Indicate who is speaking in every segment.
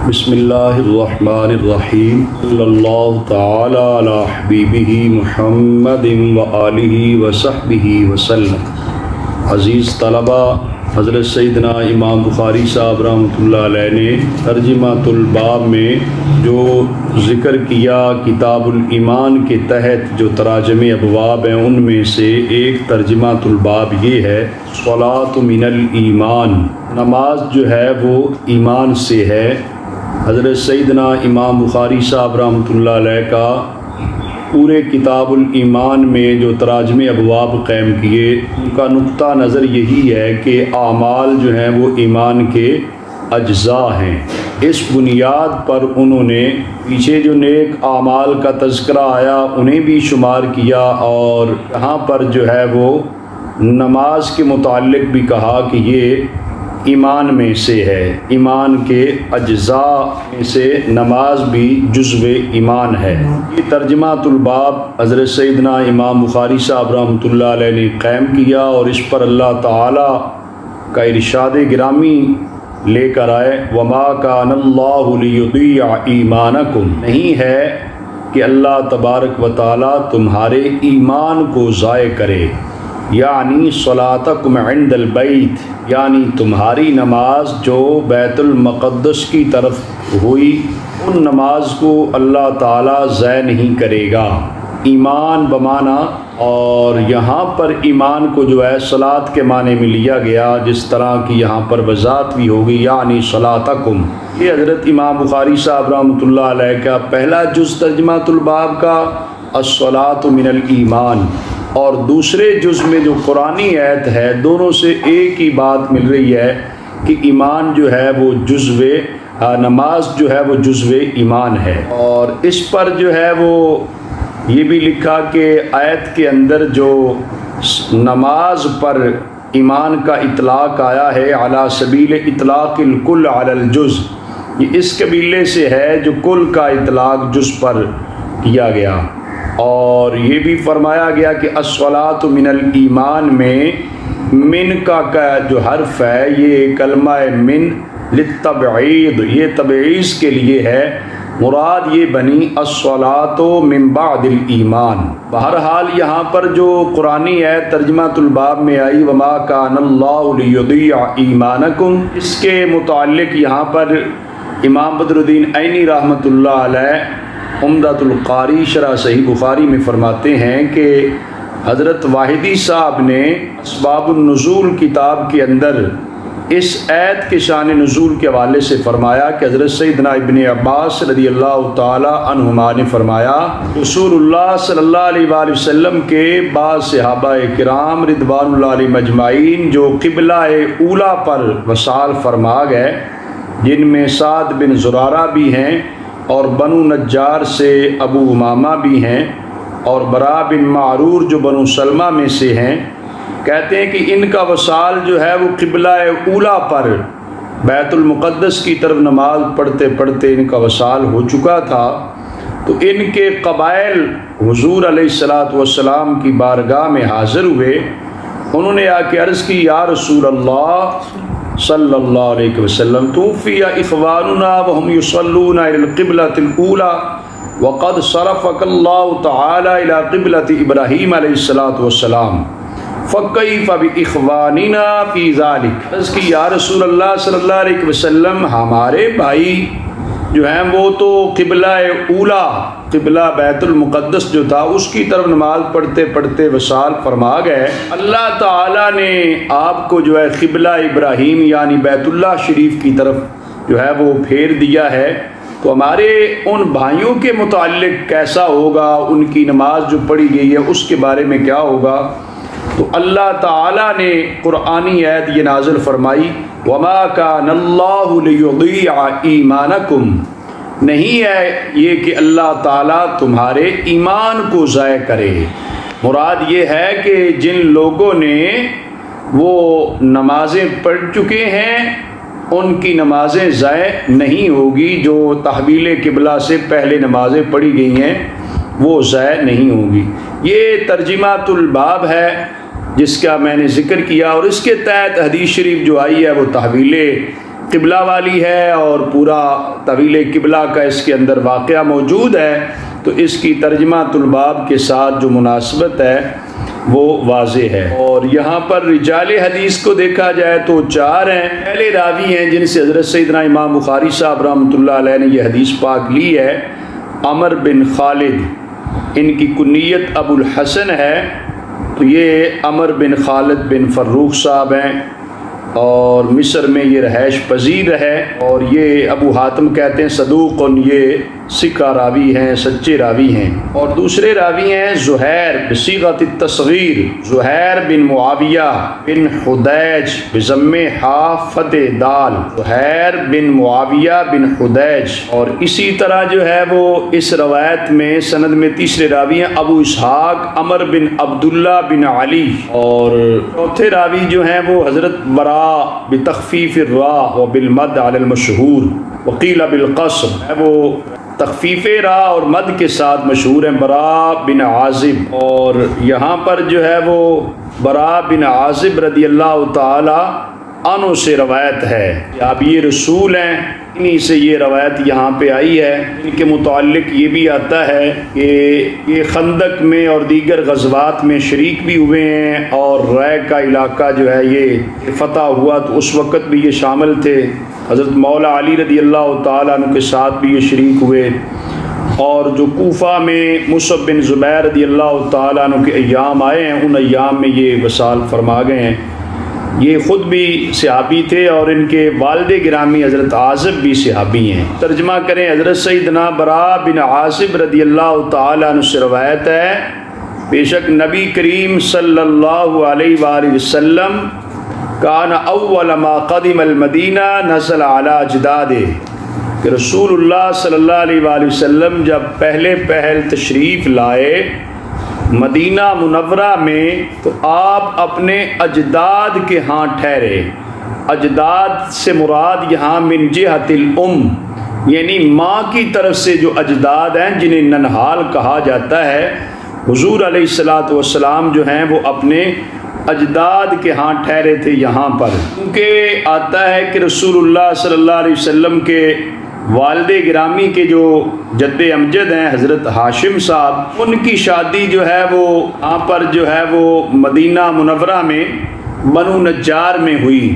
Speaker 1: بسم اللہ الرحمن الرحیم صلی اللہ تعالی علی حبیبہ محمد وآلہ وصحبہ وسلم۔ عزیز طلبہ، حضرت سیدنا امام بخاری صاحب رحمۃ اللہ علیہ نے ترجمۃ الباب میں جو ذکر کیا کتاب الایمان کے تحت جو تراجم ابواب ہیں، ان میں سے ایک ترجمۃ الباب یہ ہے الصلاۃ من الایمان، نماز جو ہے وہ ایمان سے ہے۔ حضرت سیدنا امام بخاری صاحب رحمۃ اللہ علیہ کا پورے کتاب الایمان میں جو تراجم ابواب قائم کیے، ان کا نقطہ نظر یہی ہے کہ اعمال جو ہیں وہ ایمان کے اجزاء ہیں۔ اس بنیاد پر انہوں نے پیچھے جو نیک اعمال کا تذکرہ آیا انہیں بھی شمار کیا، اور یہاں پر جو ہے وہ نماز کے متعلق بھی کہا کہ یہ ایمان میں سے ہے، ایمان کے اجزاء میں سے نماز بھی جزو ایمان ہے۔ یہ ترجمۃ الباب حضرت سیدنا امام بخاری صاحب رحمۃ اللہ علیہ نے قائم کیا، اور اس پر اللہ تعالی کا ارشاد گرامی لے کر آئے وما کان اللہ لیضیع ایمانکم، نہیں ہے کہ اللہ تبارک و تعالی تمہارے ایمان کو ضائع کرے، یعنی صلاتکم عند البیت، یعنی تمہاری نماز جو بیت المقدس کی طرف ہوئی، ان نماز کو اللہ تعالیٰ ضائع نہیں کرے گا۔ ایمان بمانا، اور یہاں پر ایمان کو جو ہے صلات کے معنی میں لیا گیا، جس طرح کی یہاں پر وضاحت بھی ہوگی، یعنی صلاتکم۔ یہ حضرت امام بخاری صاحب رحمۃ اللہ علیہ کا پہلا جز ترجمۃ الباب کا الصلاۃ من الایمان، اور دوسرے جز میں جو قرآنی آیت ہے، دونوں سے ایک ہی بات مل رہی ہے کہ ایمان جو ہے وہ نماز جو ہے وہ جزو ایمان ہے۔ اور اس پر جو ہے وہ یہ بھی لکھا کہ آیت کے اندر جو نماز پر ایمان کا اطلاق آیا ہے علی سبیل اطلاق الکل علی الجز، یہ اس قبیلے سے ہے جو کل کا اطلاق جز پر کیا گیا۔ اور یہ بھی فرمایا گیا کہ الصلاۃ من الایمان میں من کا جو حرف ہے، یہ کلمہ من للتبعید، یہ تبعیض کے لیے ہے، مراد یہ بنی الصلاۃ من بعد الایمان۔ بہرحال یہاں پر جو قرآنی ہے ترجمۃ الباب میں آئی وما کان اللہ لیضیع ایمانکم، اس کے متعلق یہاں پر امام بدر الدین عینی رحمۃ اللہ علیہ عمدۃ القاری شرح صحیح بخاری میں فرماتے ہیں کہ حضرت واحدی صاحب نے اسباب النزول کتاب کے اندر اس آیت کے شان نزول کے حوالے سے فرمایا کہ حضرت سیدنا ابن عباس رضی اللہ تعالی عنہما نے فرمایا رسول اللہ صلی اللہ علیہ وآلہ وسلم کے بعض صحابہ کرام رضوان اللہ علیہم اجمعین جو قبلہ اولیٰ پر وصال فرما گئے، جن میں سعد بن زرارہ بھی ہیں، اور بنو نجار سے ابو امامہ بھی ہیں، اور برا بن معرور جو بنو سلمہ میں سے ہیں، کہتے ہیں کہ ان کا وصال جو ہے وہ قبلہ اولیٰ پر بیت المقدس کی طرف نماز پڑھتے پڑھتے ان کا وصال ہو چکا تھا۔ تو ان کے قبائل حضور علیہ السلام کی بارگاہ میں حاضر ہوئے، انہوں نے آ کے عرض کی یا رسول اللہ صلی اللہ علیہ وسلم توفی اخواننا وهم یصلون الى القبلة الاولى وقد صرفك اللہ تعالی الى قبلة ابراہیم علیہ السلام فکیف باخواننا فی ذلک، عرض کی یا رسول اللہ صلی اللہ علیہ وسلم ہمارے بھائی جو ہیں وہ تو قبلہ اولیٰ، قبلہ بیت المقدس جو تھا اس کی طرف نماز پڑھتے پڑھتے وصال فرما گئے، اللہ تعالیٰ نے آپ کو جو ہے قبلہ ابراہیم یعنی بیت اللہ شریف کی طرف جو ہے وہ پھیر دیا ہے، تو ہمارے ان بھائیوں کے متعلق کیسا ہوگا، ان کی نماز جو پڑھی گئی ہے اس کے بارے میں کیا ہوگا؟ تو اللہ تعالیٰ نے قرآنی آیت یہ نازل فرمائی وما کان اللہ لیضیع ایمانکم، نہیں ہے یہ کہ اللہ تعالیٰ تمہارے ایمان کو ضائع کرے، مراد یہ ہے کہ جن لوگوں نے وہ نمازیں پڑھ چکے ہیں ان کی نمازیں ضائع نہیں ہوگی، جو تحویل قبلہ سے پہلے نمازیں پڑھی گئی ہیں وہ ضائع نہیں ہوگی۔ یہ ترجمۃ الباب ہے جس کا میں نے ذکر کیا، اور اس کے تحت حدیث شریف جو آئی ہے وہ تحویل قبلہ والی ہے اور پورا طویل قبلہ کا اس کے اندر واقعہ موجود ہے، تو اس کی ترجمہ الباب کے ساتھ جو مناسبت ہے وہ واضح ہے۔ اور یہاں پر رجال حدیث کو دیکھا جائے تو 4 ہیں۔ پہلے راوی ہیں جن سے حضرت سیدنا امام بخاری صاحب رحمۃ اللہ علیہ نے یہ حدیث پاک لی ہے، عمر بن خالد، ان کی کنیت ابو الحسن ہے، تو یہ عمر بن خالد بن فروخ صاحب ہیں اور مصر میں یہ رہائش پذیر ہے، اور یہ ابو حاتم کہتے ہیں صدوق، یہ ثقہ راوی ہیں، سچے راوی ہیں۔ اور دوسرے راوی ہیں زہیر بصیغۃ التصغیر، زہیر بن معاویہ بن حدیج بضم ح فتح دال، زہیر بن معاویہ بن حدیج۔ اور اسی طرح جو ہے وہ اس روایت میں سند میں تیسرے راوی ہیں ابو اسحاق عمر بن عبداللہ بن علی، اور چوتھے راوی جو ہیں وہ حضرت برا بتخفیف الراء و بالمد علی المشہور وقیل بالقصر ہے، وہ تخفیف را اور مد کے ساتھ مشہور ہیں، برا بن عازب۔ اور یہاں پر جو ہے وہ برا بن عازب رضی اللہ تعالی عنہ سے روایت ہے، اب یہ رسول ہیں، انہی سے یہ روایت یہاں پہ آئی ہے۔ ان کے متعلق یہ بھی آتا ہے کہ یہ خندق میں اور دیگر غزوات میں شریک بھی ہوئے ہیں، اور رائے کا علاقہ جو ہے یہ فتح ہوا تو اس وقت بھی یہ شامل تھے، حضرت مولا علی رضی اللہ تعالیٰ عنہ کے ساتھ بھی یہ شریک ہوئے۔ اور جو کوفہ میں مصعب بن زبیر رضی اللہ تعالیٰ عنہ کے ایام آئے ہیں، ان ایام میں یہ وصال فرما گئے ہیں۔ یہ خود بھی صحابی تھے اور ان کے والد گرامی حضرت عازب بھی صحابی ہیں۔ ترجمہ کریں، حضرت سیدنا برا بن عازب رضی اللہ تعالیٰ عنہ سے روایت ہے، بے شک نبی کریم صلی اللہ علیہ وآلہ وسلم کان اول ما قدم المدینہ نزل علی اجدادہ، کہ رسول اللہ صلی اللہ علیہ وآلہ وسلم جب پہل تشریف لائے مدینہ منورہ میں تو آپ اپنے اجداد کے ہاں ٹھہرے۔ اجداد سے مراد یہاں من جہت الام، یعنی ماں کی طرف سے جو اجداد ہیں جنہیں ننہال کہا جاتا ہے، حضور علیہ الصلوۃ والسلام جو ہیں وہ اپنے اجداد کے ہاں ٹھہرے تھے یہاں پر، کیونکہ آتا ہے کہ رسول اللہ صلی اللہ علیہ وسلم کے والد گرامی کے جو جد امجد ہیں حضرت ہاشم صاحب، ان کی شادی جو ہے وہ یہاں پر جو ہے وہ مدینہ منورہ میں بنو نجار میں ہوئی۔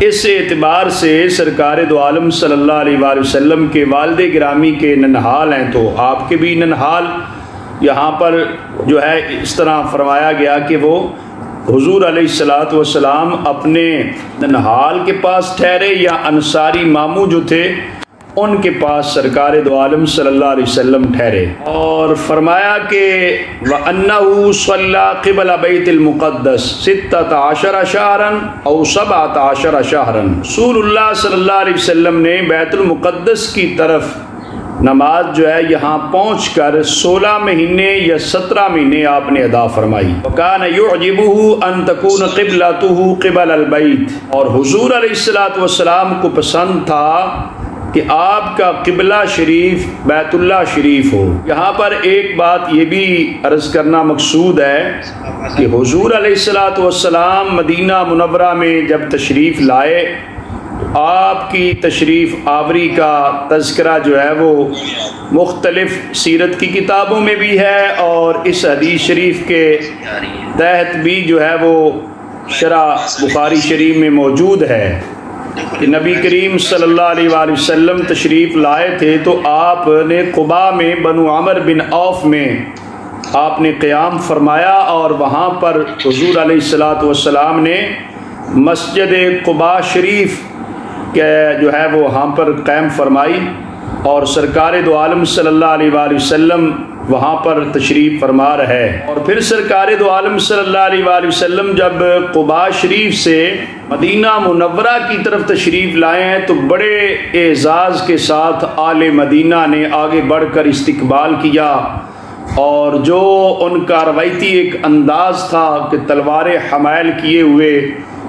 Speaker 1: اس اعتبار سے سرکار دو عالم صلی اللہ علیہ وآلہ وسلم کے والد گرامی کے ننہال ہیں، تو آپ کے بھی ننہال یہاں پر جو ہے اس طرح فرمایا گیا کہ وہ حضور علیہ الصلوۃ والسلام اپنے ننہال کے پاس ٹھہرے یا انصاری ماموں جو تھے ان کے پاس سرکار دو عالم صلی اللہ علیہ وسلم ٹھہرے، اور فرمایا کہ وَأَنَّهُ صَلَّى قِبَلَ بَيْتِ الْمُقَدَّسِ 16 شہرا او 17 شہرا، رسول اللہ صلی اللہ علیہ وسلم نے بیت المقدس کی طرف نماز جو ہے یہاں پہنچ کر 16 مہینے یا 17 مہینے آپ نے ادا فرمائی۔ وَكَانَ يُعْجِبُهُ أَن تَكُونَ قِبْلَتُهُ قِبَلَ الْبَيْتِ، اور حضور علیہ الصلوۃ والسلام کو پسند تھا کہ آپ کا قبلہ شریف بیت اللہ شریف ہو۔ یہاں پر ایک بات یہ بھی عرض کرنا مقصود ہے کہ حضور علیہ الصلوۃ والسلام مدینہ منورہ میں جب تشریف لائے، آپ کی تشریف آوری کا تذکرہ جو ہے وہ مختلف سیرت کی کتابوں میں بھی ہے، اور اس حدیث شریف کے تحت بھی جو ہے وہ شرح بخاری شریف میں موجود ہے کہ نبی کریم صلی اللہ علیہ وآلہ وسلم تشریف لائے تھے تو آپ نے قباء میں بنو عمر بن عوف میں آپ نے قیام فرمایا، اور وہاں پر حضور علیہ الصلوۃ والسلام نے مسجد قباء شریف کہ جو ہے وہ وہاں پر قائم فرمائی، اور سرکار دو عالم صلی اللہ علیہ وآلہ وسلم وہاں پر تشریف فرما رہے۔ اور پھر سرکار دو عالم صلی اللہ علیہ وآلہ وسلم جب قباء شریف سے مدینہ منورہ کی طرف تشریف لائے ہیں تو بڑے اعزاز کے ساتھ آل مدینہ نے آگے بڑھ کر استقبال کیا، اور جو ان کا روایتی ایک انداز تھا کہ تلوار حمائل کیے ہوئے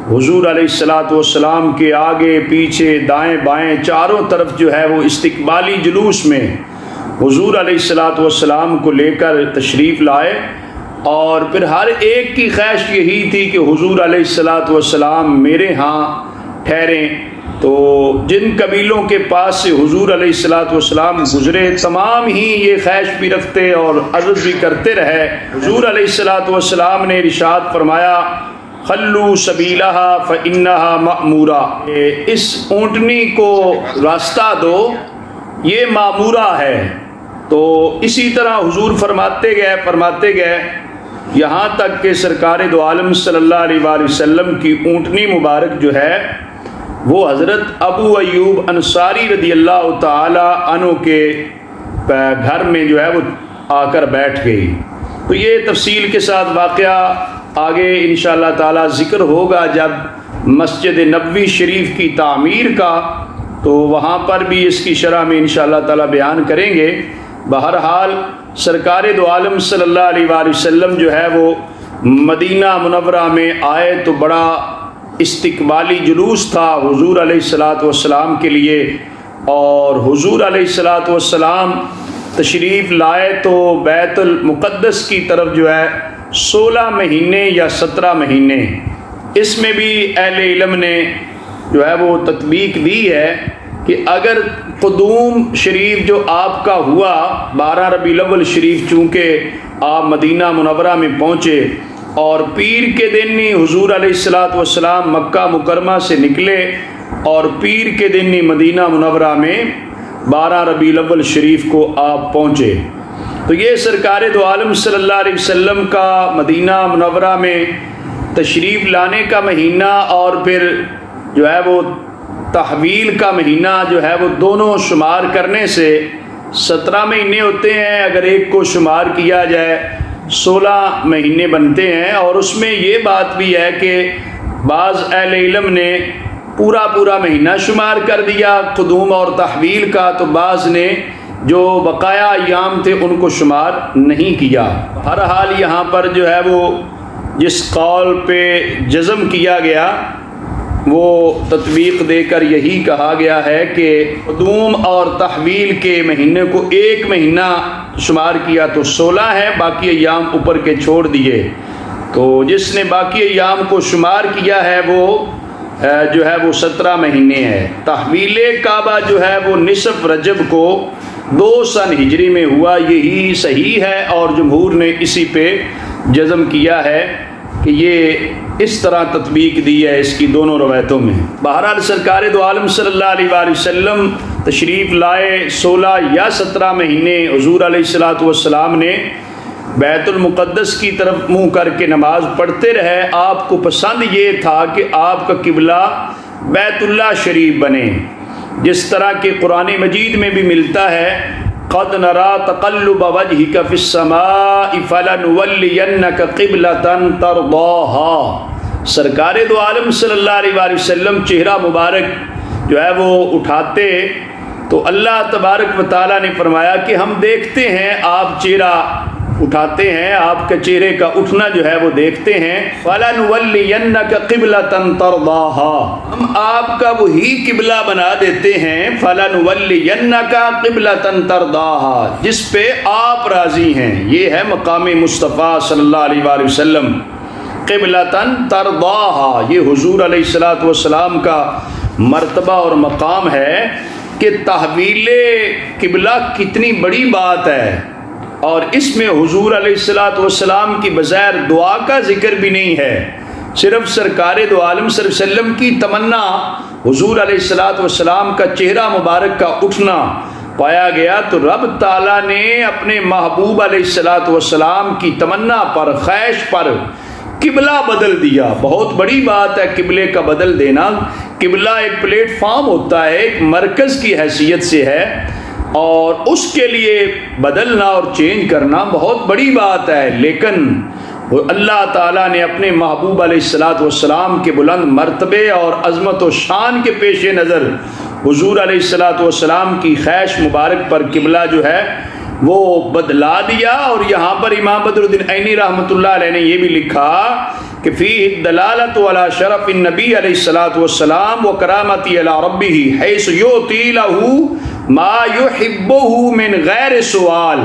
Speaker 1: حضور علیہ الصلوۃ والسلام کے آگے پیچھے دائیں بائیں چاروں طرف جو ہے وہ استقبالی جلوس میں حضور علیہ الصلوۃ والسلام کو لے کر تشریف لائے، اور پھر ہر ایک کی خواہش یہی تھی کہ حضور علیہ الصلوۃ والسلام میرے ہاں ٹھہریں، تو جن قبیلوں کے پاس سے حضور علیہ السلام گزرے تمام ہی یہ خواہش بھی رکھتے اور عرض بھی کرتے رہے۔ حضور علیہ السلام نے ارشاد فرمایا خلو سبیلہا فإنہا مأمورہ، اس اونٹنی کو راستہ دو، یہ مامورہ ہے۔ تو اسی طرح حضور فرماتے گئے یہاں تک کہ سرکار دو عالم صلی اللہ علیہ وآلہ وسلم کی اونٹنی مبارک جو ہے وہ حضرت ابو ایوب انصاری رضی اللہ تعالی عنہ کے گھر میں جو ہے وہ آ کر بیٹھ گئی۔ تو یہ تفصیل کے ساتھ واقعہ آگے انشاءاللہ تعالی ذکر ہوگا جب مسجد نبوی شریف کی تعمیر کا، تو وہاں پر بھی اس کی شرح میں انشاءاللہ تعالی بیان کریں گے۔ بہرحال سرکار دو عالم صلی اللہ علیہ وآلہ وسلم جو ہے وہ مدینہ منورہ میں آئے تو بڑا استقبالی جلوس تھا حضور علیہ السلام کے لیے، اور حضور علیہ السلام تشریف لائے تو بیت المقدس کی طرف جو ہے 16 مہینے یا 17 مہینے، اس میں بھی اہل علم نے جو ہے وہ تطبیق دی ہے کہ اگر قدوم شریف جو آپ کا ہوا 12 ربیع الاول شریف، چونکہ آپ مدینہ منورہ میں پہنچے اور پیر کے دن ہی حضور علیہ السلام مکہ مکرمہ سے نکلے اور پیر کے دن ہی مدینہ منورہ میں 12 ربیع الاول شریف کو آپ پہنچے، تو یہ سرکار دو عالم صلی اللہ علیہ وسلم کا مدینہ منورہ میں تشریف لانے کا مہینہ اور پھر جو ہے وہ تحویل کا مہینہ جو ہے وہ دونوں شمار کرنے سے 17 مہینے ہوتے ہیں، اگر ایک کو شمار کیا جائے 16 مہینے بنتے ہیں۔ اور اس میں یہ بات بھی ہے کہ بعض اہل علم نے پورا مہینہ شمار کر دیا قدوم اور تحویل کا، تو بعض نے جو بقایا ایام تھے ان کو شمار نہیں کیا۔ بہرحال یہاں پر جو ہے وہ جس قول پہ جزم کیا گیا وہ تطبیق دے کر یہی کہا گیا ہے کہ قدوم اور تحویل کے مہینے کو ایک مہینہ شمار کیا تو 16 ہے، باقی ایام اوپر کے چھوڑ دیے، تو جس نے باقی ایام کو شمار کیا ہے وہ جو ہے وہ 17 مہینے ہے۔ تحویل کعبہ جو ہے وہ نصف رجب کو 2 سن ہجری میں ہوا، یہی صحیح ہے اور جمہور نے اسی پہ جزم کیا ہے کہ یہ اس طرح تطبیق دی ہے اس کی دونوں روایتوں میں۔ بہرحال سرکار دو عالم صلی اللہ علیہ وآلہ وسلم تشریف لائے 16 یا 17 مہینے حضور علیہ السلام نے بیت المقدس کی طرف منہ کر کے نماز پڑھتے رہے۔ آپ کو پسند یہ تھا کہ آپ کا قبلہ بیت اللہ شریف بنے، جس طرح کہ قرآن مجید میں بھی ملتا ہے قد نرى تقلب وجهك في السماء فلنولينك قبلة ترضاها۔ سرکار دو عالم صلی اللہ علیہ وآلہ وسلم چہرہ مبارک جو ہے وہ اٹھاتے تو اللہ تبارک و تعالیٰ نے فرمایا کہ ہم دیکھتے ہیں آپ چہرہ اٹھاتے ہیں، آپ کے چہرے کا اٹھنا جو ہے وہ دیکھتے ہیں۔ فَلَنُوَلِّيَنَّكَ قِبْلَةً تَرْضَاهَا، ہم آپ کا وہی قبلہ بنا دیتے ہیں۔ فَلَنُوَلِّيَنَّكَ قِبْلَةً تَرْضَاهَا، جس پہ آپ راضی ہیں، یہ ہے مقام مصطفیٰ صلی اللہ علیہ وآلہ وسلم۔ قِبْلَةً تَرْضَاهَا، یہ حضور علیہ السلام کا مرتبہ اور مقام ہے کہ تحویل قبلہ کتنی بڑی بات ہے، اور اس میں حضور علیہ السلام کی بغیر دعا کا ذکر بھی نہیں ہے، صرف سرکار دو عالم صلی اللہ علیہ وسلم کی تمنا حضور علیہ السلام کا چہرہ مبارک کا اٹھنا پایا گیا، تو رب تعالیٰ نے اپنے محبوب علیہ السلام کی تمنا پر، خواہش پر قبلہ بدل دیا۔ بہت بڑی بات ہے قبلے کا بدل دینا۔ قبلہ ایک پلیٹ فارم ہوتا ہے، ایک مرکز کی حیثیت سے ہے، اور اس کے لیے بدلنا اور چینج کرنا بہت بڑی بات ہے، لیکن اللہ تعالیٰ نے اپنے محبوب علیہ السلام کے بلند مرتبے اور عظمت و شان کے پیش نظر حضور علیہ السلام کی خواہش مبارک پر قبلہ جو ہے وہ بدلا دیا۔ اور یہاں پر امام بدر الدین عینی رحمۃ اللہ علیہ نے یہ بھی لکھا کہ فیہ دلالۃ علی شرف النبی علیہ السلام و کرامتی علی ربہ حیث یعطی لہ ما یحبہ من غیر سوال،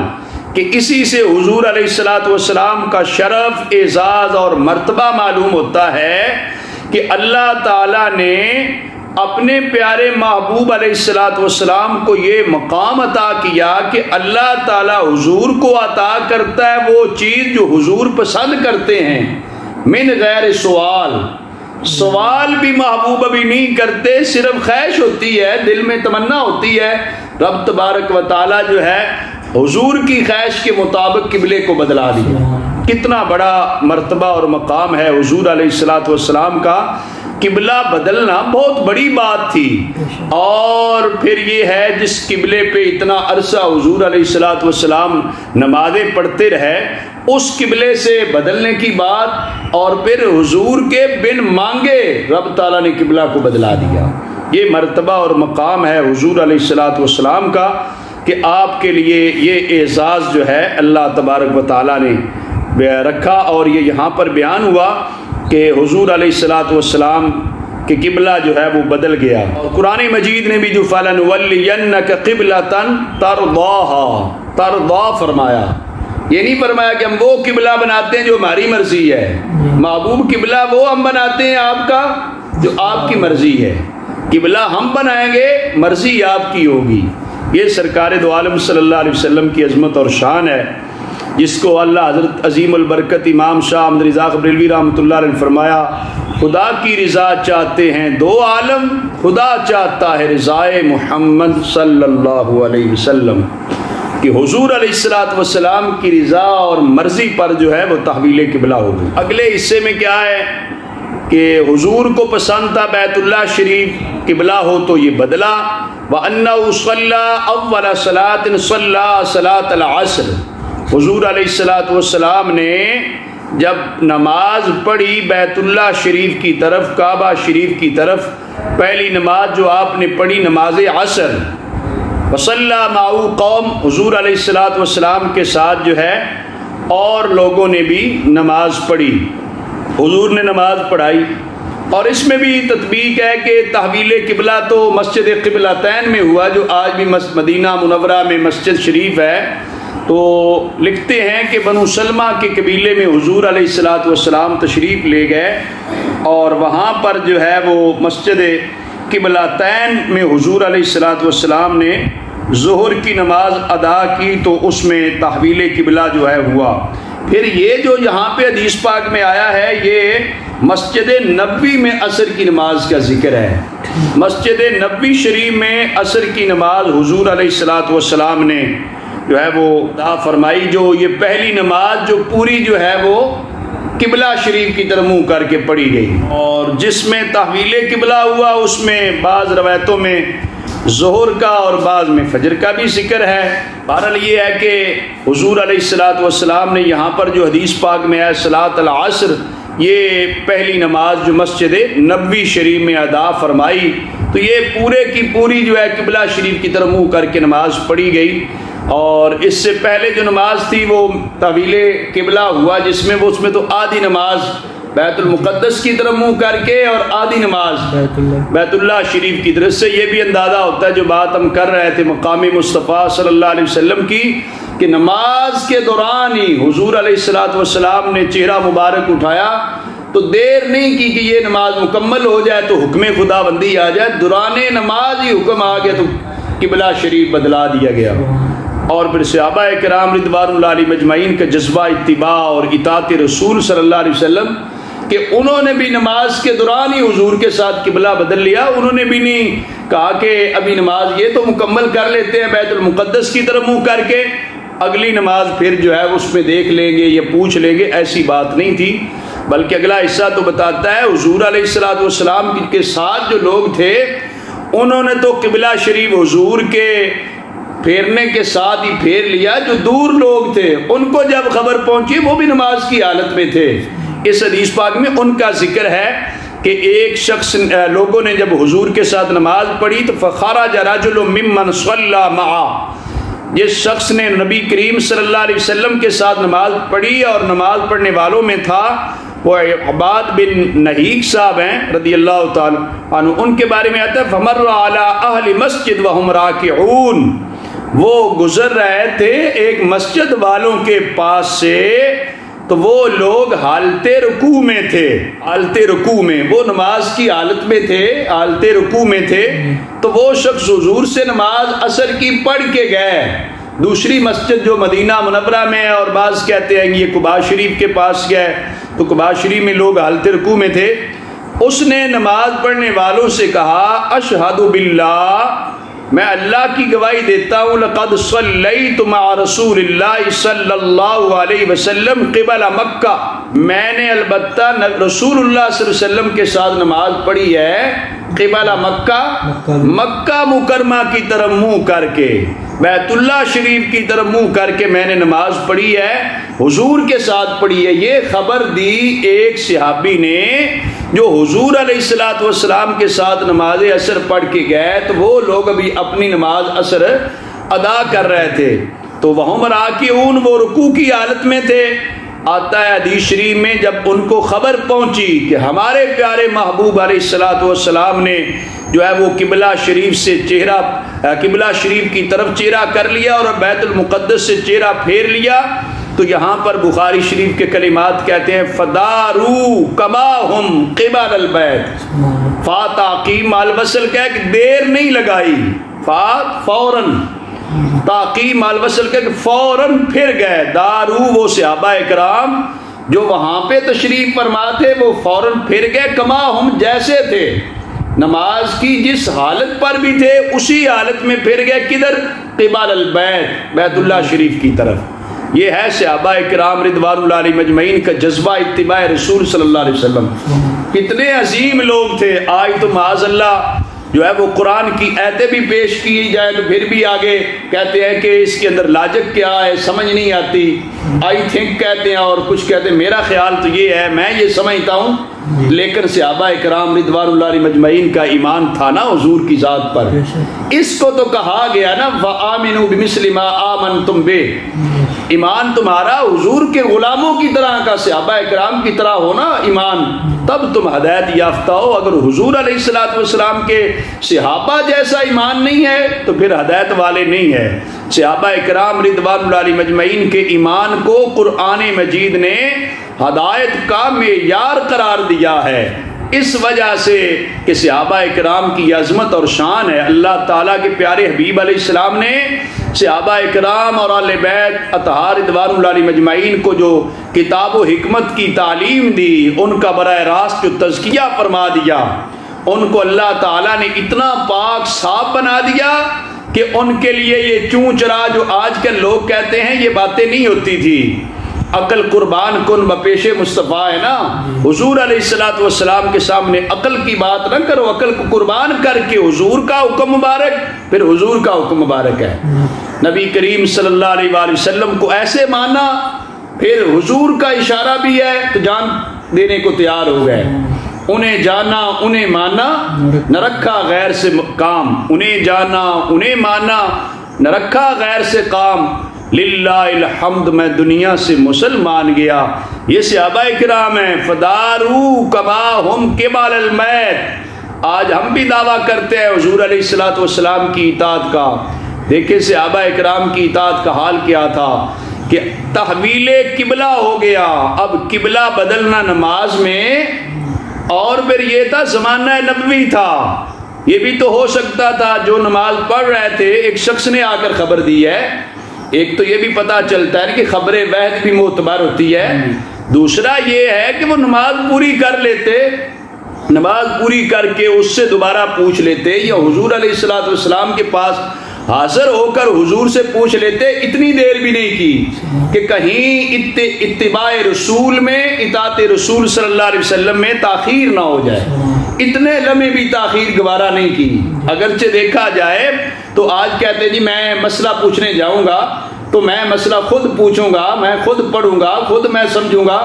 Speaker 1: کہ اسی سے حضور علیہ السلام کا شرف، اعزاز اور مرتبہ معلوم ہوتا ہے کہ اللہ تعالیٰ نے اپنے پیارے محبوب علیہ السلام کو یہ مقام عطا کیا کہ اللہ تعالی حضور کو عطا کرتا ہے وہ چیز جو حضور پسند کرتے ہیں، من غیر سوال بھی محبوب ابھی نہیں کرتے، صرف خواہش ہوتی ہے، دل میں تمنا ہوتی ہے، رب تبارک و تعالی جو ہے حضور کی خواہش کے مطابق قبلے کو بدلا دیا۔ کتنا بڑا مرتبہ اور مقام ہے حضور علیہ السلام کا، قبلہ بدلنا بہت بڑی بات تھی۔ اور پھر یہ ہے جس قبلے پہ اتنا عرصہ حضور علیہ السلام نمازیں پڑھتے رہے، اس قبلے سے بدلنے کی بات، اور پھر حضور کے بن مانگے رب تعالیٰ نے قبلہ کو بدلا دیا۔ یہ مرتبہ اور مقام ہے حضور علیہ السلام کا کہ آپ کے لیے یہ اعزاز جو ہے اللہ تبارک و تعالیٰ نے رکھا، اور یہ یہاں پر بیان ہوا کہ حضور علیہ السلام کہ قبلہ جو ہے وہ بدل گیا۔ اور قرآن مجید نے بھی جو فَلَنُوَلِّيَنَّكَ قِبْلَةً تَرْضَاهَا ترضا فرمایا، یہ نہیں فرمایا کہ ہم وہ قبلہ بناتے ہیں جو ہماری مرضی ہے، محبوب قبلہ وہ ہم بناتے ہیں آپ کا جو آپ کی مرضی ہے، قبلہ ہم بنائیں گے مرضی آپ کی ہوگی۔ یہ سرکار دو عالم صلی اللہ علیہ وسلم کی عظمت اور شان ہے، جس کو اللہ حضرت عظیم البرکت امام شاہ احمد رضا بریلوی رحمۃ اللہ علیہ نے فرمایا، خدا کی رضا چاہتے ہیں دو عالم، خدا چاہتا ہے رضائے محمد صلی اللہ علیہ وسلم، کہ حضور علیہ السلام کی رضا اور مرضی پر جو ہے وہ تحویل قبلہ ہو گئی۔ اگلے حصے میں کیا ہے کہ حضور کو پسند تھا بیت اللہ شریف قبلہ ہو تو یہ بدلا۔ وَأَنَّهُ صَلَّى أَوَّلَ صَلَاةٍ صَلَّى صَلَاةَ الْعَصْرِ، حضور علیہ السلام نے جب نماز پڑھی بیت اللہ شریف کی طرف، کعبہ شریف کی طرف، پہلی نماز جو آپ نے پڑھی نماز عصر، وصلی معه قوم، حضور علیہ السلام کے ساتھ جو ہے اور لوگوں نے بھی نماز پڑھی، حضور نے نماز پڑھائی۔ اور اس میں بھی تطبیق ہے کہ تحویل قبلہ تو مسجد قبلتین میں ہوا، جو آج بھی مدینہ منورہ میں مسجد شریف ہے۔ تو لکھتے ہیں کہ بنو سلمہ کے قبیلے میں حضور علیہ السلام تشریف لے گئے، اور وہاں پر جو ہے وہ مسجد قبلتین میں حضور علیہ السلام نے ظہر کی نماز ادا کی، تو اس میں تحویل قبلہ جو ہے ہوا۔ پھر یہ جو یہاں پہ حدیث پاک میں آیا ہے، یہ مسجد نبوی میں عصر کی نماز کا ذکر ہے۔ مسجد نبوی شریف میں عصر کی نماز حضور علیہ السلام نے جو ہے وہ ادا فرمائی، جو یہ پہلی نماز جو پوری جو ہے وہ قبلہ شریف کی طرف منہ کر کے پڑھی گئی، اور جس میں تحویل قبلہ ہوا اس میں بعض روایتوں میں ظہر کا اور بعض میں فجر کا بھی ذکر ہے۔ بہرحال یہ ہے کہ حضور علیہ السلام نے یہاں پر جو حدیث پاک میں ہے صلاۃ العصر، یہ پہلی نماز جو مسجد نبوی شریف میں ادا فرمائی، تو یہ پورے کی پوری جو ہے قبلہ شریف کی طرف منہ کر کے نماز پڑھی گئی۔ اور اس سے پہلے جو نماز تھی وہ طویل قبلہ ہوا، جس میں اس میں تو آدھی نماز بیت المقدس کی طرف منہ کر کے اور آدھی نماز بیت اللہ شریف کی طرف سے۔ یہ بھی اندازہ ہوتا ہے جو بات ہم کر رہے تھے مقام مصطفیٰ صلی اللہ علیہ وسلم کی، کہ نماز کے دوران ہی حضور علیہ السلام نے چہرہ مبارک اٹھایا، تو دیر نہیں کی کہ یہ نماز مکمل ہو جائے تو حکم خدا بندی آ جائے، دوران نماز ہی حکم آ گیا تو قبلہ شریف بدلا دیا گیا۔ اور پھر صحابہ کرام رضوان اللہ علیہم اجمعین کا جذبہ اتباع اور اطاعت رسول صلی اللہ علیہ وسلم، کہ انہوں نے بھی نماز کے دوران ہی حضور کے ساتھ قبلہ بدل لیا، انہوں نے بھی نہیں کہا کہ ابھی نماز یہ تو مکمل کر لیتے ہیں بیت المقدس کی طرف منہ کر کے، اگلی نماز پھر جو ہے اس میں دیکھ لیں گے یا پوچھ لیں گے، ایسی بات نہیں تھی۔ بلکہ اگلا حصہ تو بتاتا ہے حضور علیہ السلام کے ساتھ جو لوگ تھے انہوں نے تو قبلہ شریف حضور کے پھیرنے کے ساتھ ہی پھیر لیا، جو دور لوگ تھے ان کو جب خبر پہنچی وہ بھی نماز کی حالت میں تھے۔ اس حدیث پاک میں ان کا ذکر ہے کہ ایک شخص لوگوں نے جب حضور کے ساتھ نماز پڑھی تو فخرج رجل ممن صلی معه، جس شخص نے نبی کریم صلی اللہ علیہ وسلم کے ساتھ نماز پڑھی اور نماز پڑھنے والوں میں تھا وہ عباد بن نہیق صاحب ہیں رضی اللہ تعالی عنہ، ان کے بارے میں آتا ہے فمر علی اہل مسجد وهم راکعون، وہ گزر رہے تھے ایک مسجد والوں کے پاس سے تو وہ لوگ حالت رکوع میں تھے، حالت رکوع میں، وہ نماز کی حالت میں تھے، حالت رکوع میں تھے، تو وہ شخص حضور سے نماز عصر کی پڑھ کے گئے دوسری مسجد جو مدینہ منورہ میں ہے، اور بعض کہتے ہیں یہ قباء شریف کے پاس گئے، تو قباء شریف میں لوگ حالت رکوع میں تھے۔ اس نے نماز پڑھنے والوں سے کہا اشہد باللہ، میں اللہ کی گواہی دیتا ہوں، لقد صلیت مع رسول اللہ صلی اللہ علیہ وسلم قبل مکہ، میں نے البتہ رسول اللہ صلی اللہ علیہ وسلم کے ساتھ نماز پڑھی ہے قبل مکہ، مکہ مکرمہ کی طرف منہ کر کے، بیت اللہ شریف کی طرف منہ کر کے میں نے نماز پڑھی ہے، حضور کے ساتھ پڑھی ہے۔ یہ خبر دی ایک صحابی نے جو حضور علیہ الصلوۃ والسلام کے ساتھ نماز عصر پڑھ کے گئے، تو وہ لوگ ابھی اپنی نماز عصر ادا کر رہے تھے، تو وہم راکعون، وہ رکوع کی حالت میں تھے۔ آتا ہے حدیث شریف میں جب ان کو خبر پہنچی کہ ہمارے پیارے محبوب علیہ الصلوۃ والسلام نے جو ہے وہ قبلہ شریف سے چہرہ، قبلہ شریف کی طرف چہرہ کر لیا اور بیت المقدس سے چہرہ پھیر لیا، تو یہاں پر بخاری شریف کے کلمات کہتے ہیں فدارو کما ہم قبل البیت، فا تعقیم الوصل کہہ کہ دیر نہیں لگائی، فا فوراً، تعقیم الوصل کہہ کہ فوراً پھر گئے، دارو وہ صحابہ اکرام جو وہاں پہ تشریف فرما تھے وہ فوراً پھر گئے، کما ہم جیسے تھے نماز کی جس حالت پر بھی تھے اسی حالت میں پھر گئے، کدھر؟ قبال البیت، بیت اللہ شریف کی طرف۔ یہ ہے صحابہ کرام رضوان اللہ علیہم اجمعین کا جذبہ اتباع رسول صلی اللہ علیہ وسلم۔ کتنے عظیم لوگ تھے، آج تو معاذ اللہ جو ہے وہ قرآن کی آیتیں بھی پیش کی جائے تو پھر بھی آگے کہتے ہیں کہ اس کے اندر لاجک کیا ہے سمجھ نہیں آتی، آئی تھنک کہتے ہیں، اور کچھ کہتے ہیں میرا خیال تو یہ ہے، میں یہ سمجھتا ہوں، لیکن صحابہ کرام رضوان اللہ علیہم اجمعین کا ایمان تھا نا حضور کی ذات پر۔ اس کو تو کہا گیا نا وَآمِنُوا بِمِثْلِ مَا آمَنْتُمْ بِهِ، ایمان تمہارا حضور کے غلاموں کی طرح کا، صحابہ کرام کی طرح ہونا ایمان، تب تم ہدایت یافتہ ہو۔ اگر حضور علیہ الصلوۃ والسلام کے صحابہ جیسا ایمان نہیں ہے تو پھر ہدایت والے نہیں ہے۔ صحابہ کرام رضوان اللہ علیہم اجمعین کے ایمان کو قرآن مجید نے ہدایت کا معیار قرار دیا ہے، اس وجہ سے کہ صحابہ کرام کی عظمت اور شان ہے۔ اللہ تعالیٰ کے پیارے حبیب علیہ السلام نے صحابہ کرام اور اہل بیت اطہار رضوان اللہ علیہم اجمعین کو جو کتاب و حکمت کی تعلیم دی، ان کا براہ راست جو تزکیہ فرما دیا، ان کو اللہ تعالیٰ نے اتنا پاک صاف بنا دیا کہ ان کے لیے یہ چوں چرا جو آج کل لوگ کہتے ہیں یہ باتیں نہیں ہوتی تھی، عقل قربان کن بپیش مصطفیٰ ہے نا، حضور علیہ الصلوۃ والسلام کے سامنے عقل کی بات نہ کرو، عقل کو قربان کر کے حضور کا حکم مبارک، پھر حضور کا حکم مبارک ہے۔ نبی کریم صلی اللہ علیہ وآلہ وسلم کو ایسے مانا، پھر حضور کا اشارہ بھی ہے تو جان دینے کو تیار ہو گئے، انہیں جانا انہیں مانا، نہ رکھا غیر سے کام، انہیں جانا انہیں مانا، نہ رکھا غیر سے کام، للہ الحمد میں دنیا سے مسلمان گیا۔ یہ صحابہ کرام ہیں، فدارو کما ہم قبال المیت۔ آج ہم بھی دعویٰ کرتے ہیں حضور علیہ الصلوۃ والسلام کی اطاعت کا، دیکھیں صحابہ کرام کی اطاعت کا حال کیا تھا کہ تحویل قبلہ ہو گیا، اب قبلہ بدلنا نماز میں، اور پھر یہ تھا زمانہ نبوی تھا، یہ بھی تو ہو سکتا تھا جو نماز پڑھ رہے تھے ایک شخص نے آ کر خبر دی ہے، ایک تو یہ بھی پتا چلتا ہے کہ خبر وحد بھی معتبر ہوتی ہے، دوسرا یہ ہے کہ وہ نماز پوری کر لیتے، نماز پوری کر کے اس سے دوبارہ پوچھ لیتے، یا حضور علیہ الصلوۃ والسلام کے پاس حاضر ہو کر حضور سے پوچھ لیتے، اتنی دیر بھی نہیں کی کہ کہیں اتباع رسول میں، اطاعت رسول صلی اللہ علیہ وسلم میں تاخیر نہ ہو جائے، اتنے لمحے بھی تاخیر گوارا نہیں کی۔ اگرچہ دیکھا جائے تو آج کہتے جی میں مسئلہ پوچھنے جاؤں گا تو میں مسئلہ خود پوچھوں گا، میں خود پڑھوں گا، خود میں سمجھوں گا،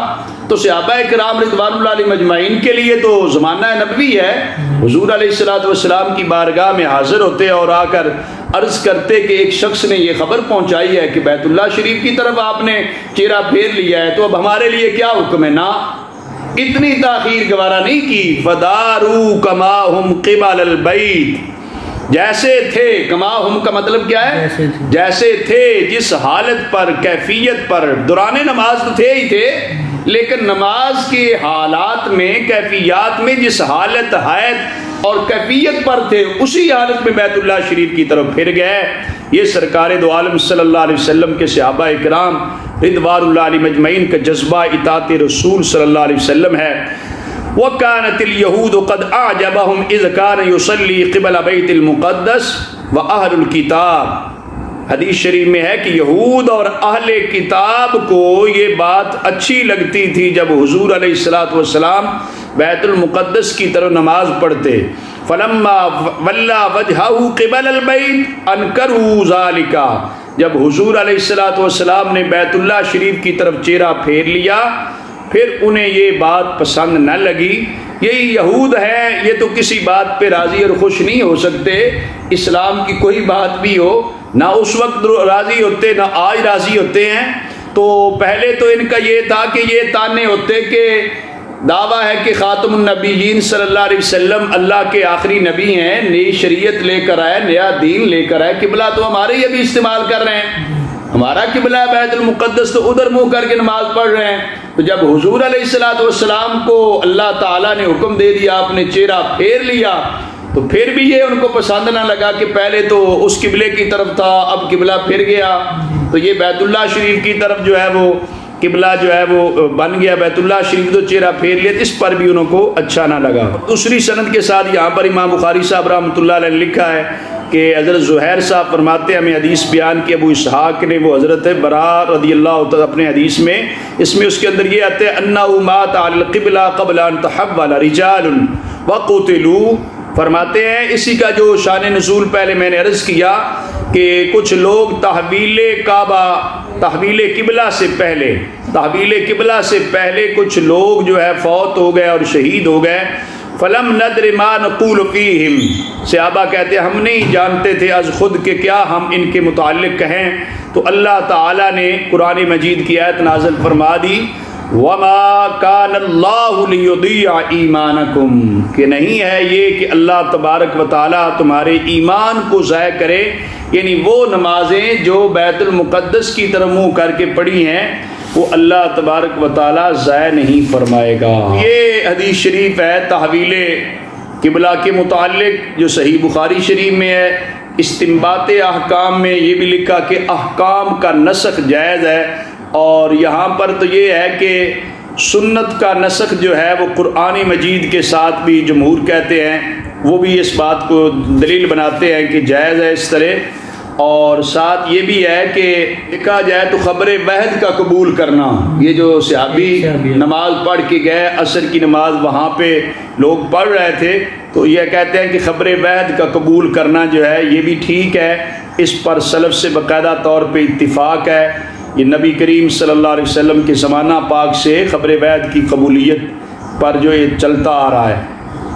Speaker 1: تو صحابہ کرام رضوان اللہ علیہم اجمعین کے لیے تو زمانہ نبوی ہے، حضور علیہ الصلوۃ والسلام کی بارگاہ میں حاضر ہوتے اور آ کر عرض کرتے کہ ایک شخص نے یہ خبر پہنچائی ہے کہ بیت اللہ شریف کی طرف آپ نے چہرہ پھیر لیا ہے، تو اب ہمارے لیے کیا حکم ہے؟ نہ اتنی تاخیر گوارا نہیں کی، فدارو کما ہم قبال البیت، جیسے تھے، کما ہم کا مطلب کیا ہے؟ جیسے تھے، جس حالت پر، کیفیت پر، دوران نماز تو تھے ہی تھے، لیکن نماز کے حالات میں، کیفیات میں جس حالت، حیت اور کیفیت پر تھے، اسی حالت میں بیت اللہ شریف کی طرف پھر گئے۔ یہ سرکار دو عالم صلی اللہ علیہ وسلم کے صحابہ کرام رضوان اللہ علیہم اجمعین کا جذبہ اطاعت رسول صلی اللہ علیہ وسلم ہے۔ وَكَانَتِ الْيَهُودُ قَدْ أَعْجَبَهُمْ إِذْ كَانَ يُصَلِّي قِبَلَ بَيْتِ الْمُقَدَّسِ وَأَهْلُ الْكِتَابِ، حدیث شریف میں ہے کہ یہود اور اہل کتاب کو یہ بات اچھی لگتی تھی جب حضور علیہ السلام بیت المقدس کی طرف نماز پڑھتے۔ فَلَمَّا وَلَّى وَجْهَهُ قِبَلَ الْبَيْتِ أَنكَرُوا ذَلِكَ، جب حضور علیہ السلام نے بیت اللہ شریف کی طرف چہرہ پھیر لیا، پھر انہیں یہ بات پسند نہ لگی۔ یہی یہود ہیں، یہ تو کسی بات پہ راضی اور خوش نہیں ہو سکتے، اسلام کی کوئی بات بھی ہو، نہ اس وقت راضی ہوتے نہ آج راضی ہوتے ہیں۔ تو پہلے تو ان کا یہ تھا کہ یہ تانے ہوتے کہ دعویٰ ہے کہ خاتم النبیین صلی اللہ علیہ وسلم اللہ کے آخری نبی ہیں، نئی شریعت لے کر آئے، نیا دین لے کر آئے، قبلہ تو ہمارے یہ بھی استعمال کر رہے ہیں، ہمارا قبلہ بیت المقدس، تو ادھر منہ کر کے نماز پڑھ رہے ہیں۔ تو جب حضور علیہ السلام کو اللہ تعالیٰ نے حکم دے دیا، آپ نے چہرہ پھیر لیا، تو پھر بھی یہ ان کو پسند نہ لگا کہ پہلے تو اس قبلے کی طرف تھا، اب قبلہ پھر گیا، تو یہ بیت اللہ شریف کی طرف جو ہے وہ قبلہ جو ہے وہ بن گیا، بیت اللہ شریف تو چہرہ پھیر لیا، اس پر بھی انہوں کو اچھا نہ لگا۔ دوسری سند کے ساتھ یہاں پر امام بخاری صاحب رحمۃ اللہ علیہ نے لکھا ہے کہ حضرت زہیر صاحب فرماتے ہیں، ہمیں حدیث بیان کی ابو اسحاق نے، وہ حضرت برا رضی اللہ تعالیٰ اپنے حدیث میں، اس میں اس کے اندر یہ آتے ہیں انہ مات علی القبلہ قبل ان تحول رجال وقتلوا، فرماتے ہیں اسی کا جو شان نزول پہلے میں نے عرض کیا کہ کچھ لوگ تحویل کعبہ، تحویل قبلہ سے پہلے کچھ لوگ جو ہے فوت ہو گئے اور شہید ہو گئے۔ فلم ندر ما نقول فیہم، صحابہ کہتے ہیں ہم نہیں جانتے تھے از خود کہ کیا ہم ان کے متعلق کہیں، تو اللہ تعالیٰ نے قرآن مجید کی آیت نازل فرما دی وما کان اللہ لیضیع ایمانکم، کہ نہیں ہے یہ کہ اللہ تبارک و تعالیٰ تمہارے ایمان کو ضائع کرے، یعنی وہ نمازیں جو بیت المقدس کی طرف منہ کر کے پڑھی ہیں وہ اللہ تبارک و تعالیٰ ضائع نہیں فرمائے گا۔ یہ حدیث شریف ہے تحویل قبلہ کے متعلق جو صحیح بخاری شریف میں ہے۔ استنباط احکام میں یہ بھی لکھا کہ احکام کا نسخ جائز ہے، اور یہاں پر تو یہ ہے کہ سنت کا نسخ جو ہے وہ قرآن مجید کے ساتھ بھی جمہور کہتے ہیں، وہ بھی اس بات کو دلیل بناتے ہیں کہ جائز ہے اس طرح۔ اور ساتھ یہ بھی ہے کہ دیکھا جائے تو خبر وحد کا قبول کرنا، یہ جو صحابی نماز پڑھ کے گئے، عصر کی نماز وہاں پہ لوگ پڑھ رہے تھے، تو یہ کہتے ہیں کہ خبر وحد کا قبول کرنا جو ہے یہ بھی ٹھیک ہے، اس پر سلف سے باقاعدہ طور پہ اتفاق ہے۔ یہ نبی کریم صلی اللہ علیہ وسلم کے زمانہ پاک سے خبر وحد کی قبولیت پر جو یہ چلتا آ رہا ہے۔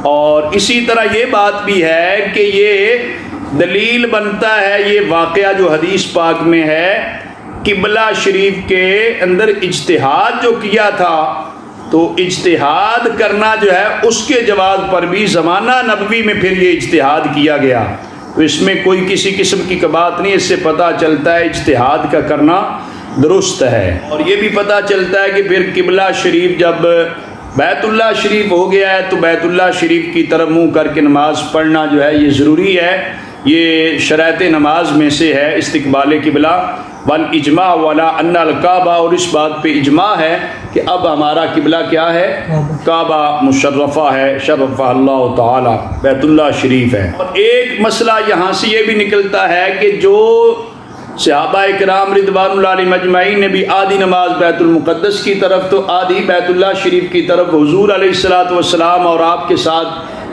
Speaker 1: اور اسی طرح یہ بات بھی ہے کہ یہ دلیل بنتا ہے یہ واقعہ جو حدیث پاک میں ہے، قبلہ شریف کے اندر اجتہاد جو کیا تھا، تو اجتہاد کرنا جو ہے اس کے جواز پر بھی زمانہ نبوی میں پھر یہ اجتہاد کیا گیا، تو اس میں کوئی کسی قسم کی بات نہیں، اس سے پتہ چلتا ہے اجتہاد کا کرنا درست ہے۔ اور یہ بھی پتہ چلتا ہے کہ پھر قبلہ شریف جب بیت اللہ شریف ہو گیا ہے تو بیت اللہ شریف کی طرف منہ کر کے نماز پڑھنا جو ہے یہ ضروری ہے، یہ شرائط نماز میں سے ہے استقبال قبلہ۔ والاجماع والا ان الکعبہ، اور اس بات پہ اجماع ہے کہ اب ہمارا قبلہ کیا ہے؟ کعبہ مشرفہ ہے، شرفہ اللہ تعالی، بیت اللہ شریف ہے۔ اور ایک مسئلہ یہاں سے یہ بھی نکلتا ہے کہ جو صحابہ کرام رضوان اللہ علیہم اجمعین نے بھی آدھی نماز بیت المقدس کی طرف تو آدھی بیت اللہ شریف کی طرف، حضور علیہ السلام اور آپ کے ساتھ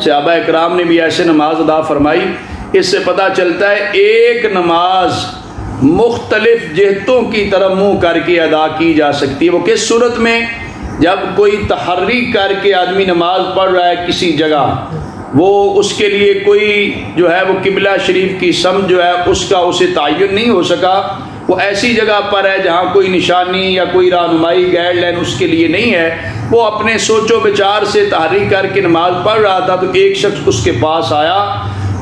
Speaker 1: صحابہ کرام نے بھی ایسے نماز ادا فرمائی۔ اس سے پتہ چلتا ہے ایک نماز مختلف جہتوں کی طرف منہ کر کے ادا کی جا سکتی ہے۔ وہ کس صورت میں؟ جب کوئی تحریک کر کے آدمی نماز پڑھ رہا ہے کسی جگہ، وہ اس کے لیے کوئی جو ہے وہ قبلہ شریف کی سمت جو ہے اس کا اسے تعین نہیں ہو سکا، وہ ایسی جگہ پر ہے جہاں کوئی نشانی یا کوئی رہنمائی گائیڈ لائن اس کے لیے نہیں ہے، وہ اپنے سوچ و بچار سے تحریک کر کے نماز پڑھ رہا تھا، تو ایک شخص اس کے پاس آیا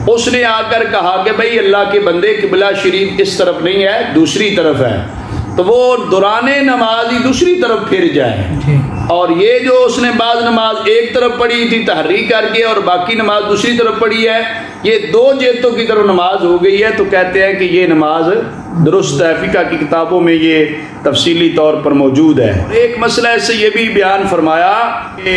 Speaker 1: اس نے آ کر کہا کہ بھئی اللہ کے بندے قبلہ شریف اس طرف نہیں ہے دوسری طرف ہے، تو وہ دوران نماز ہی دوسری طرف پھر جائے، اور یہ جو اس نے بعض نماز ایک طرف پڑھی تھی تحریک کر کے اور باقی نماز دوسری طرف پڑھی ہے، یہ دو جہتوں کی طرف نماز ہو گئی ہے، تو کہتے ہیں کہ یہ نماز درست ہے۔ فقہ کی کتابوں میں یہ تفصیلی طور پر موجود ہے۔ ایک مسئلہ اس سے یہ بھی بیان فرمایا کہ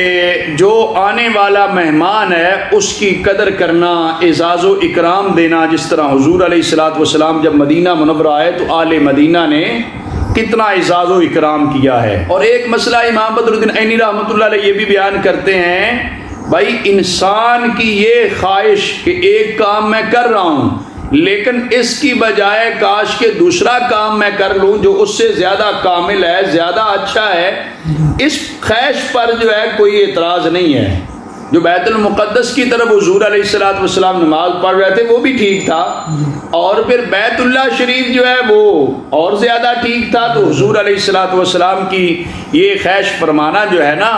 Speaker 1: جو آنے والا مہمان ہے اس کی قدر کرنا، اعزاز و اکرام دینا، جس طرح حضور علیہ الصلوۃ والسلام جب مدینہ منورہ آئے تو آل مدینہ نے کتنا اعزاز و اکرام کیا ہے۔ اور ایک مسئلہ امام بدر الدین عینی رحمۃ اللہ علیہ یہ بھی بیان کرتے ہیں، بھائی انسان کی یہ خواہش کہ ایک کام میں کر رہا ہوں لیکن اس کی بجائے کاش کہ دوسرا کام میں کر لوں جو اس سے زیادہ کامل ہے، زیادہ اچھا ہے، اس خواہش پر جو ہے کوئی اعتراض نہیں ہے۔ جو بیت المقدس کی طرف حضور علیہ الصلوۃ والسلام نماز پڑھ رہے تھے وہ بھی ٹھیک تھا، اور پھر بیت اللہ شریف جو ہے وہ اور زیادہ ٹھیک تھا، تو حضور علیہ الصلوۃ والسلام کی یہ خواہش فرمانا جو ہے نا،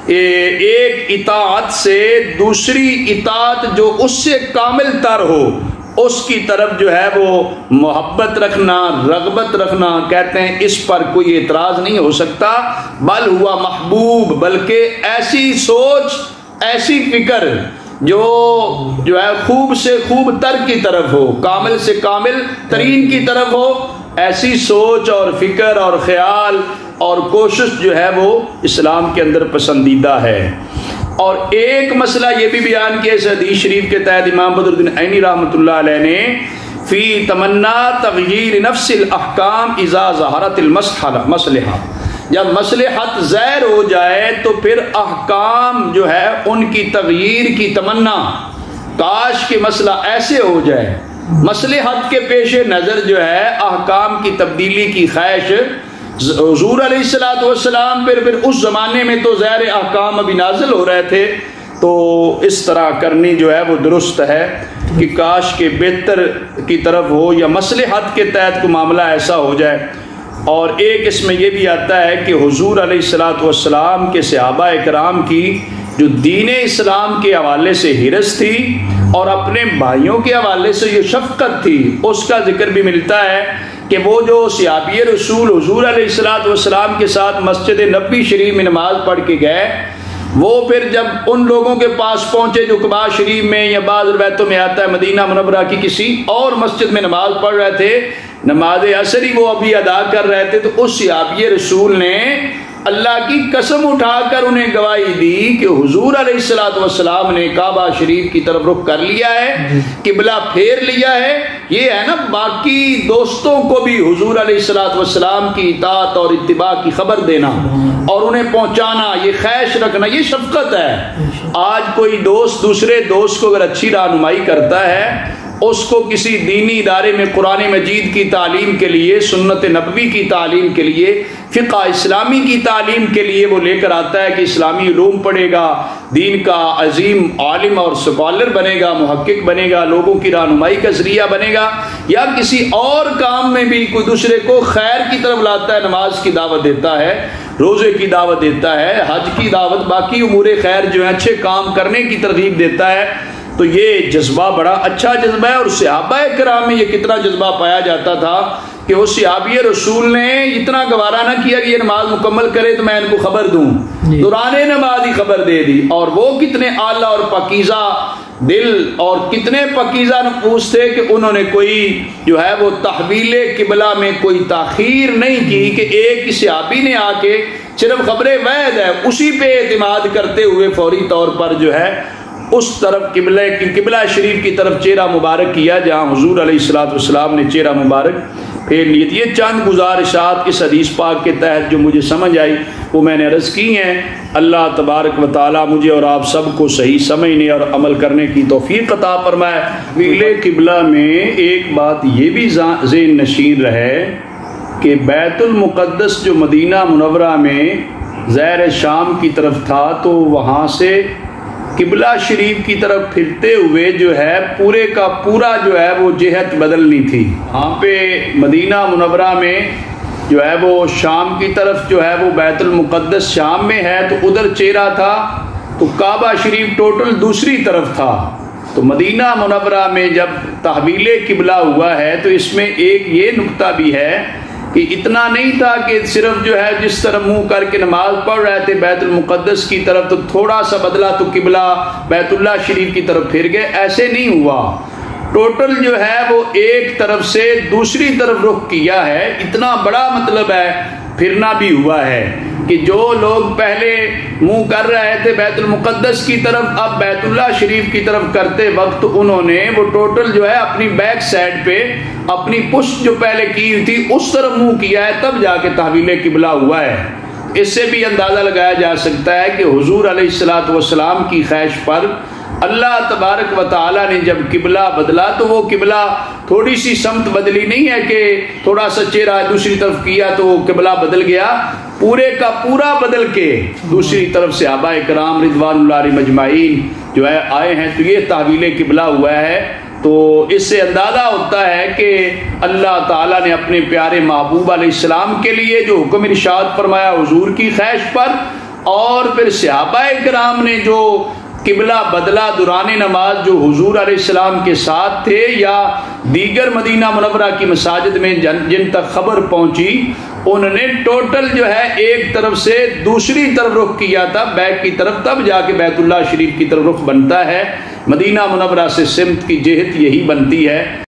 Speaker 1: ایک اطاعت سے دوسری اطاعت جو اس سے کامل تر ہو اس کی طرف جو ہے وہ محبت رکھنا، رغبت رکھنا، کہتے ہیں اس پر کوئی اعتراض نہیں ہو سکتا، بل ہوا محبوب، بلکہ ایسی سوچ، ایسی فکر جو ہے خوب سے خوب تر کی طرف ہو، کامل سے کامل ترین کی طرف ہو، ایسی سوچ اور فکر اور خیال اور کوشش جو ہے وہ اسلام کے اندر پسندیدہ ہے۔ اور ایک مسئلہ یہ بھی بیان کیا اس حدیث شریف کے تحت امام بدر الدین عینی رحمۃ اللہ علیہ نے، فی تمنا تغییر نفس الاحکام اذا ظہرت المصلحہ، جب مصلحت ظاہر ہو جائے تو پھر احکام جو ہے ان کی تغییر کی تمنا، کاش کہ مسئلہ ایسے ہو جائے، مصلحت کے پیش نظر جو ہے احکام کی تبدیلی کی خواہش حضور علیہ الصلوۃ والسلام پھر اس زمانے میں تو ظاہر احکام ابھی نازل ہو رہے تھے، تو اس طرح کرنی جو ہے وہ درست ہے کہ کاش کے بہتر کی طرف ہو یا مصلحت کے تحت کوئی معاملہ ایسا ہو جائے۔ اور ایک اس میں یہ بھی آتا ہے کہ حضور علیہ الصلوۃ والسلام کے صحابہ اکرام کی جو دین اسلام کے حوالے سے حرص تھی اور اپنے بھائیوں کے حوالے سے یہ شفقت تھی، اس کا ذکر بھی ملتا ہے کہ وہ جو صحابی رسول حضور علیہ الصلوۃ والسلام کے ساتھ مسجد نبوی شریف میں نماز پڑھ کے گئے، وہ پھر جب ان لوگوں کے پاس پہنچے جو قباء شریف میں یا بعض روایتوں میں آتا ہے مدینہ منورہ کی کسی اور مسجد میں نماز پڑھ رہے تھے، نماز عصر ہی وہ ابھی ادا کر رہے تھے، تو اس صحابی رسول نے اللہ کی قسم اٹھا کر انہیں گواہی دی کہ حضور علیہ الصلوۃ والسلام نے کعبہ شریف کی طرف رخ کر لیا ہے، قبلہ پھیر لیا ہے۔ یہ ہے نا باقی دوستوں کو بھی حضور علیہ الصلوۃ والسلام کی اطاعت اور اتباع کی خبر دینا اور انہیں پہنچانا، یہ خواہش رکھنا، یہ شفقت ہے۔ آج کوئی دوست دوسرے دوست کو اگر اچھی رہنمائی کرتا ہے، اس کو کسی دینی ادارے میں قرآن مجید کی تعلیم کے لیے، سنت نبوی کی تعلیم کے لیے، فقہ اسلامی کی تعلیم کے لیے وہ لے کر آتا ہے کہ اسلامی علوم پڑھے گا، دین کا عظیم عالم اور سکالر بنے گا، محقق بنے گا، لوگوں کی رہنمائی کا ذریعہ بنے گا، یا کسی اور کام میں بھی کوئی دوسرے کو خیر کی طرف لاتا ہے، نماز کی دعوت دیتا ہے، روزے کی دعوت دیتا ہے، حج کی دعوت، باقی امور خیر جو ہیں اچھے کام کرنے کی ترغیب دیتا ہے، تو یہ جذبہ بڑا اچھا جذبہ ہے۔ اور صحابہ کرام میں یہ کتنا جذبہ پایا جاتا تھا کہ وہ صحابی رسول نے اتنا گوارا نہ کیا کہ یہ نماز مکمل کرے تو میں ان کو خبر دوں، دوران نماز ہی خبر دے دی۔ اور وہ کتنے اعلیٰ اور پاکیزہ دل اور کتنے پاکیزہ نفوس تھے کہ انہوں نے کوئی جو ہے وہ تحویل قبلہ میں کوئی تاخیر نہیں کی، کہ ایک صحابی نے آ کے صرف خبر وحید ہے اسی پہ اعتماد کرتے ہوئے فوری طور پر جو ہے اس طرف قبلہ شریف کی طرف چہرہ مبارک کیا جہاں حضور علیہ الصلوۃ والسلام نے چہرہ مبارک پھیر لیے۔ یہ چند گزارشات اس حدیث پاک کے تحت جو مجھے سمجھ آئی وہ میں نے عرض کی ہیں۔ اللہ تبارک و تعالیٰ مجھے اور آپ سب کو صحیح سمجھنے اور عمل کرنے کی توفیق عطا فرمائے۔ تحویل قبلہ میں ایک بات یہ بھی ذہن نشین رہے کہ بیت المقدس جو مدینہ منورہ میں زیر شام کی طرف تھا، تو وہاں سے قبلہ شریف کی طرف پھرتے ہوئے جو ہے پورے کا پورا جو ہے وہ جہت بدلنی تھی۔ وہاں پہ مدینہ منورہ میں جو ہے وہ شام کی طرف جو ہے وہ بیت المقدس شام میں ہے، تو ادھر چہرہ تھا، تو کعبہ شریف ٹوٹل دوسری طرف تھا، تو مدینہ منورہ میں جب تحویل قبلہ ہوا ہے تو اس میں ایک یہ نقطہ بھی ہے کہ اتنا نہیں تھا کہ صرف جو ہے جس طرح منہ کر کے نماز پڑھ رہے تھے بیت المقدس کی طرف تو تھوڑا سا بدلا تو قبلہ بیت اللہ شریف کی طرف پھر گئے، ایسے نہیں ہوا، ٹوٹل جو ہے وہ ایک طرف سے دوسری طرف رخ کیا ہے۔ اتنا بڑا مطلب ہے پھرنا بھی ہوا ہے کہ جو لوگ پہلے منہ کر رہے تھے بیت المقدس کی طرف، اب بیت اللہ شریف کی طرف کرتے وقت انہوں نے وہ ٹوٹل جو ہے اپنی بیک سائڈ پہ اپنی پشت جو پہلے کی ہوئی تھی اس طرف منہ کیا ہے، تب جا کے تحویل قبلہ ہوا ہے۔ اس سے بھی اندازہ لگایا جا سکتا ہے کہ حضور علیہ الصلوۃ والسلام کی خواہش پر اللہ تبارک و تعالیٰ نے جب قبلہ بدلا تو وہ قبلہ تھوڑی سی سمت بدلی نہیں ہے کہ تھوڑا سا چہرہ دوسری طرف کیا تو وہ قبلہ بدل گیا، پورے کا پورا بدل کے دوسری طرف صحابہ کرام رضوان اللہ علیہم اجمعین جو ہے آئے ہیں، تو یہ تحویل قبلہ ہوا ہے۔ تو اس سے اندازہ ہوتا ہے کہ اللہ تعالیٰ نے اپنے پیارے محبوب علیہ السلام کے لیے جو حکم ارشاد فرمایا حضور کی خواہش پر، اور پھر صحابہ کرام نے جو قبلہ بدلا دوران نماز جو حضور علیہ السلام کے ساتھ تھے یا دیگر مدینہ منورہ کی مساجد میں جن تک خبر پہنچی، انہوں نے ٹوٹل جو ہے ایک طرف سے دوسری طرف رخ کیا تھا بیک کی طرف، تب جا کے بیت اللہ شریف کی طرف رخ بنتا ہے۔ مدینہ منورہ سے سمت کی جہت یہی بنتی ہے۔